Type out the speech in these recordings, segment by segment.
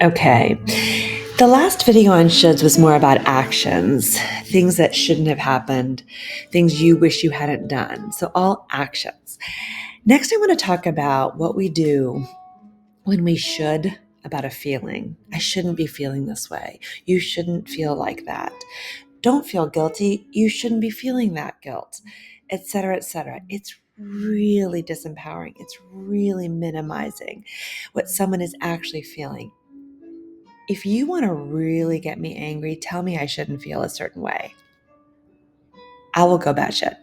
Okay. The last video on shoulds was more about actions, things that shouldn't have happened, things you wish you hadn't done. So, all actions. Next, I want to talk about what we do when we should about a feeling. I shouldn't be feeling this way. You shouldn't feel like that. Don't feel guilty. You shouldn't be feeling that guilt, etc., etc. It's really disempowering. It's really minimizing what someone is actually feeling. If you want to really get me angry, tell me I shouldn't feel a certain way. I will go batshit.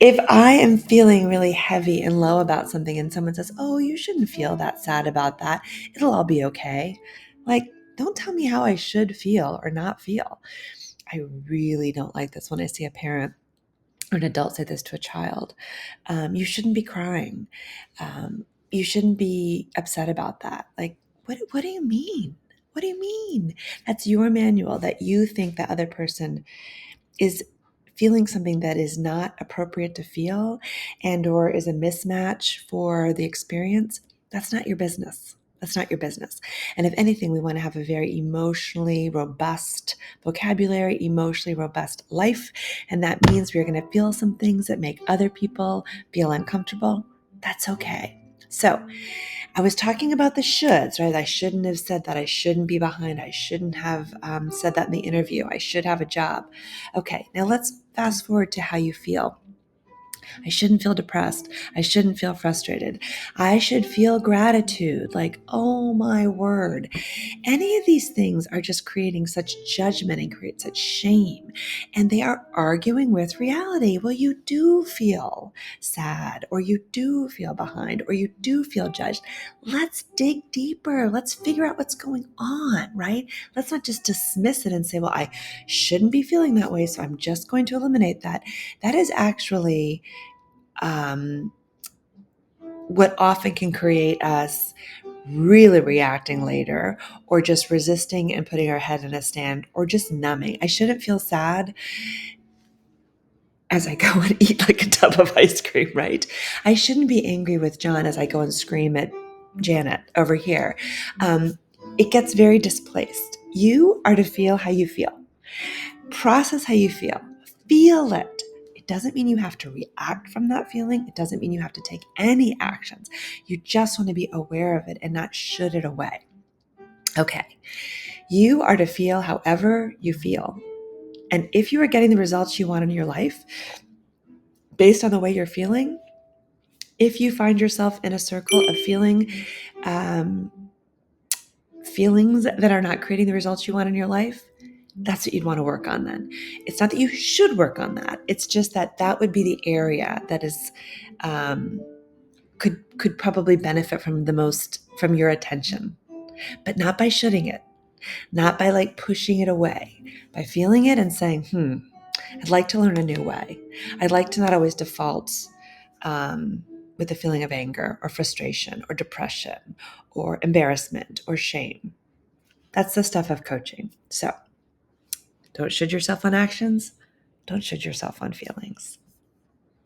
If I am feeling really heavy and low about something and someone says, "Oh, you shouldn't feel that sad about that. It'll all be okay." Like, don't tell me how I should feel or not feel. I really don't like this when I see a parent or an adult say this to a child. You shouldn't be crying. You shouldn't be upset about that. Like, what do you mean? What do you mean? That's your manual that you think the other person is feeling something that is not appropriate to feel and or is a mismatch for the experience. That's not your business. That's not your business. And if anything, we want to have a very emotionally robust vocabulary, emotionally robust life. And that means we're going to feel some things that make other people feel uncomfortable. That's okay. So, I was talking about the shoulds, right? I shouldn't have said that. I shouldn't be behind. I shouldn't have said that in the interview. I should have a job. Okay, now let's fast forward to how you feel. I shouldn't feel depressed. I shouldn't feel frustrated. I should feel gratitude, like, oh my word. Any of these things are just creating such judgment and create such shame. And they are arguing with reality. Well, you do feel sad, or you do feel behind, or you do feel judged. Let's dig deeper. Let's figure out what's going on, right? Let's not just dismiss it and say, well, I shouldn't be feeling that way, so I'm just going to eliminate that. That is actually um, what often can create us really reacting later or just resisting and putting our head in a stand or just numbing. I shouldn't feel sad as I go and eat like a tub of ice cream, right? I shouldn't be angry with John as I go and scream at Janet over here. It gets very displaced. You are to feel how you feel. Process how you feel. Feel it. It doesn't mean you have to react from that feeling. It doesn't mean you have to take any actions. You just want to be aware of it and not should it away. Okay. You are to feel however you feel. And if you are getting the results you want in your life based on the way you're feeling, if you find yourself in a circle of um, feelings that are not creating the results you want in your life, that's what you'd want to work on then. It's not that you should work on that. It's just that that would be the area that is could probably benefit from the most from your attention, but not by shoulding it, not by like pushing it away, by feeling it and saying, I'd like to learn a new way. I'd like to not always default with a feeling of anger or frustration or depression or embarrassment or shame. That's the stuff of coaching. So don't should yourself on actions. Don't should yourself on feelings.